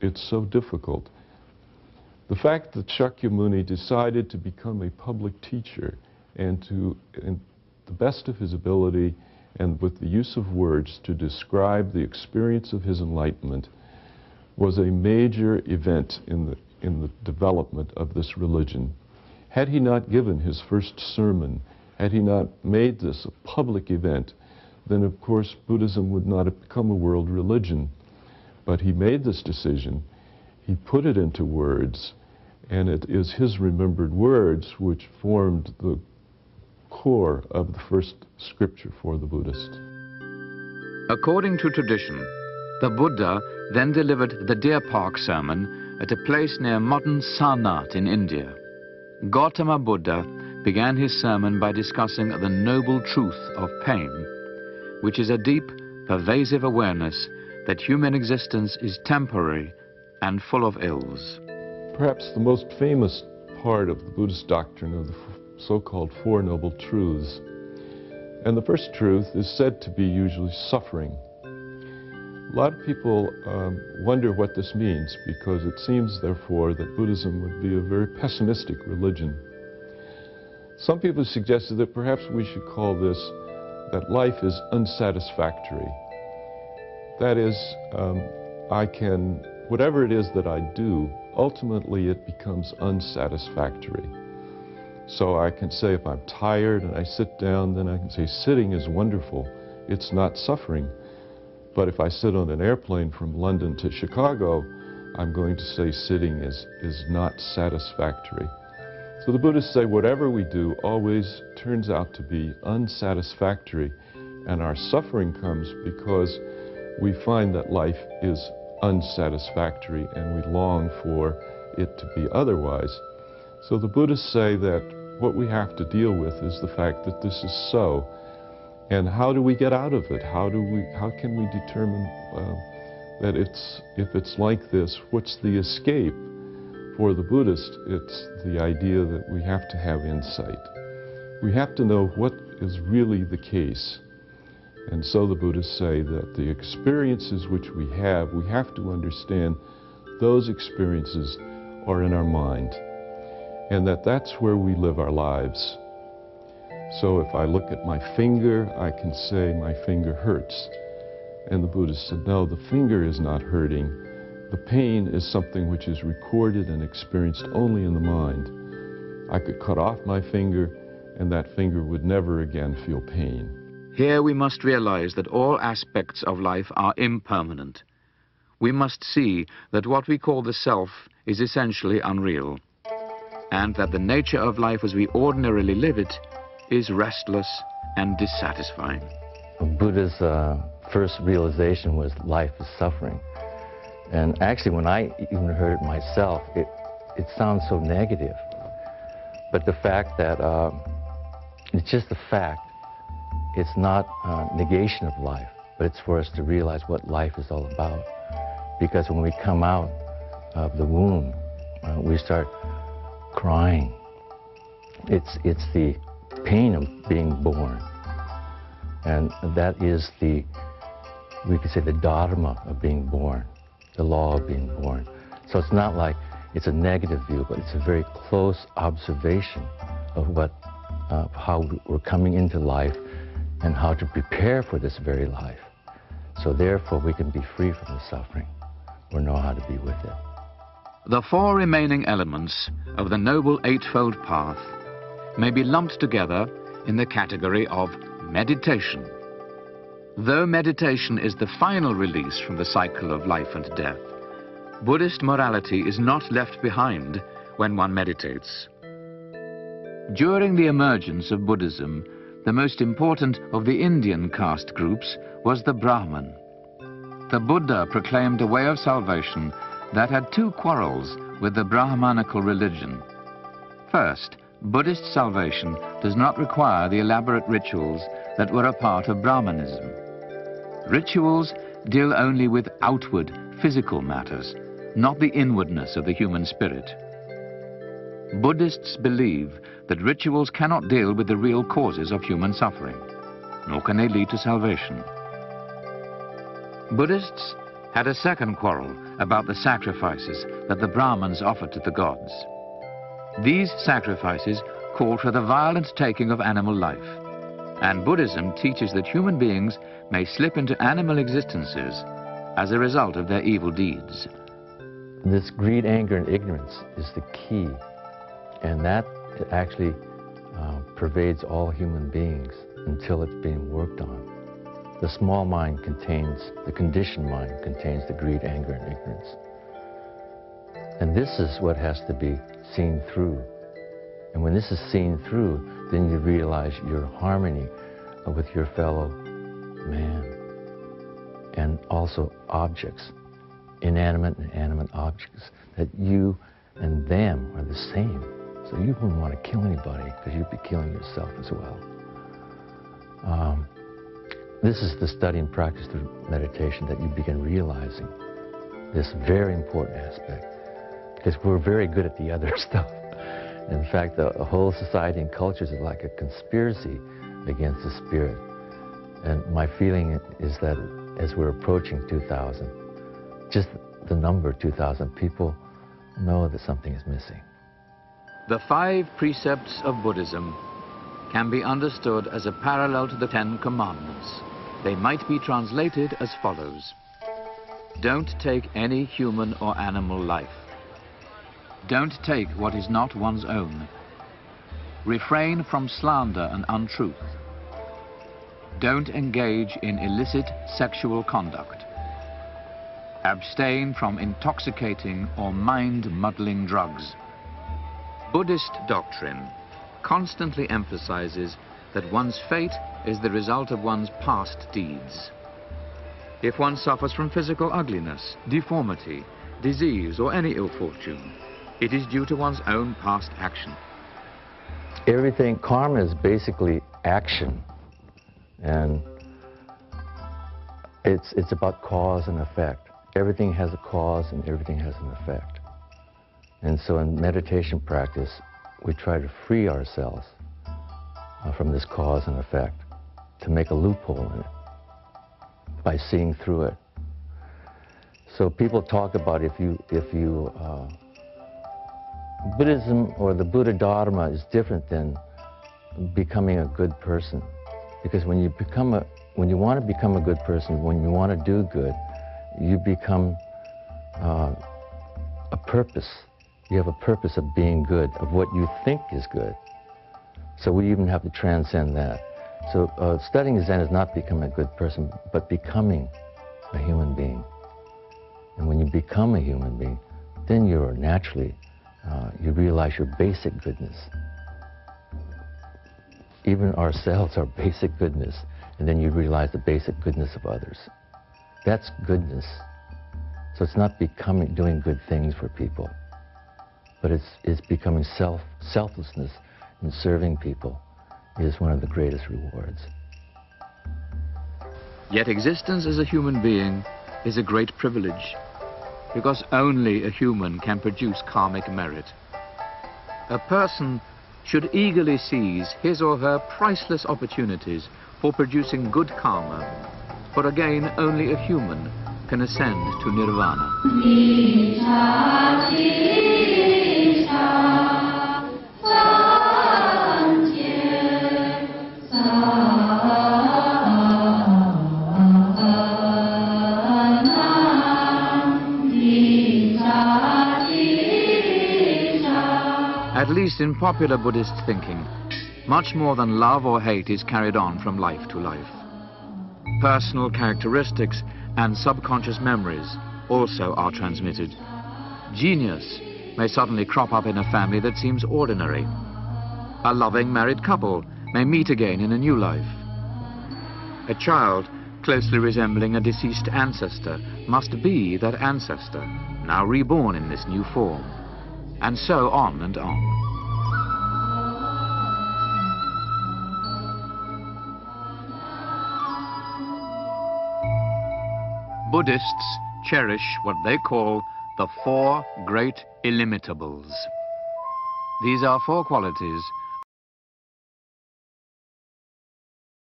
it's so difficult. The fact that Shakyamuni decided to become a public teacher and to, in the best of his ability and with the use of words, to describe the experience of his enlightenment was a major event in the development of this religion. Had he not given his first sermon, had he not made this a public event, then of course Buddhism would not have become a world religion. But he made this decision, he put it into words, and it is his remembered words which formed the core of the first scripture for the Buddhist. According to tradition, the Buddha then delivered the Deer Park sermon at a place near modern Sarnath in India. Gautama Buddha began his sermon by discussing the noble truth of pain, which is a deep, pervasive awareness that human existence is temporary and full of ills. Perhaps the most famous part of the Buddhist doctrine of the so-called Four Noble Truths. And the first truth is said to be usually suffering. A lot of people wonder what this means, because it seems, therefore, that Buddhism would be a very pessimistic religion. Some people suggested that perhaps we should call this that life is unsatisfactory. That is, whatever it is that I do, ultimately it becomes unsatisfactory. So I can say if I'm tired and I sit down, then I can say sitting is wonderful. It's not suffering. But if I sit on an airplane from London to Chicago, I'm going to say sitting is not satisfactory. So the Buddhists say whatever we do always turns out to be unsatisfactory, and our suffering comes because we find that life is unsatisfactory and we long for it to be otherwise. So the Buddhists say that what we have to deal with is the fact that this is so. And how do we get out of it? How can we determine that if it's like this, what's the escape? For the Buddhist, it's the idea that we have to have insight. We have to know what is really the case. And so the Buddhists say that the experiences which we have to understand those experiences are in our mind, and that's where we live our lives. So if I look at my finger, I can say my finger hurts. And the Buddhist said, no, the finger is not hurting. The pain is something which is recorded and experienced only in the mind. I could cut off my finger, and that finger would never again feel pain. Here we must realize that all aspects of life are impermanent. We must see that what we call the self is essentially unreal, and that the nature of life as we ordinarily live it is restless and dissatisfying. Buddha's first realization was life is suffering. And actually, when I even heard it myself, it sounds so negative. But the fact that it's just a fact, it's not negation of life, but it's for us to realize what life is all about. Because when we come out of the womb, we start crying. It's the pain of being born. And that is we could say, the dharma of being born, the law of being born. So it's not like it's a negative view, but it's a very close observation of how we're coming into life and how to prepare for this very life. So therefore we can be free from the suffering or know how to be with it. The four remaining elements of the Noble Eightfold Path may be lumped together in the category of meditation. Though meditation is the final release from the cycle of life and death, Buddhist morality is not left behind when one meditates. During the emergence of Buddhism, the most important of the Indian caste groups was the Brahman. The Buddha proclaimed a way of salvation that had two quarrels with the Brahmanical religion. First, Buddhist salvation does not require the elaborate rituals that were a part of Brahmanism. Rituals deal only with outward, physical matters, not the inwardness of the human spirit. Buddhists believe that rituals cannot deal with the real causes of human suffering, nor can they lead to salvation. Buddhists had a second quarrel about the sacrifices that the Brahmins offered to the gods. These sacrifices called for the violent taking of animal life, and Buddhism teaches that human beings may slip into animal existences as a result of their evil deeds. This greed, anger, and ignorance is the key, and that actually pervades all human beings until it's being worked on. The small mind contains, the conditioned mind contains the greed, anger, and ignorance. And this is what has to be seen through. And when this is seen through, then you realize your harmony with your fellow man. And also objects, inanimate and animate objects, that you and them are the same. So you wouldn't want to kill anybody because you'd be killing yourself as well. This is the study and practice through meditation that you begin realizing this very important aspect, because we're very good at the other stuff. In fact, the whole society and cultures is like a conspiracy against the spirit. And my feeling is that as we're approaching 2000, just the number 2000, people know that something is missing. The 5 precepts of Buddhism can be understood as a parallel to the 10 Commandments. They might be translated as follows. Don't take any human or animal life. Don't take what is not one's own. Refrain from slander and untruth. Don't engage in illicit sexual conduct. Abstain from intoxicating or mind-muddling drugs. Buddhist doctrine constantly emphasizes that one's fate is the result of one's past deeds. If one suffers from physical ugliness, deformity, disease, or any ill fortune, it is due to one's own past action. Everything, karma is basically action. And it's about cause and effect. Everything has a cause and everything has an effect. And so in meditation practice, we try to free ourselves from this cause and effect, to make a loophole in it by seeing through it. So people talk about Buddhism or the Buddha Dharma is different than becoming a good person. Because when you want to become a good person, when you want to do good, you become a purpose. You have a purpose of being good, of what you think is good. So we even have to transcend that. So studying Zen is not becoming a good person, but becoming a human being. And when you become a human being, then you're naturally, you realize your basic goodness. Even ourselves, our basic goodness, and then you realize the basic goodness of others. That's goodness. So it's not becoming, doing good things for people, but it's becoming selflessness and serving people is one of the greatest rewards. Yet existence as a human being is a great privilege, because only a human can produce karmic merit. A person should eagerly seize his or her priceless opportunities for producing good karma, for again only a human can ascend to nirvana. At least in popular Buddhist thinking, much more than love or hate is carried on from life to life. Personal characteristics and subconscious memories also are transmitted. Genius may suddenly crop up in a family that seems ordinary. A loving married couple may meet again in a new life. A child closely resembling a deceased ancestor must be that ancestor, now reborn in this new form. And so on and on. Buddhists cherish what they call the 4 great illimitables. These are 4 qualities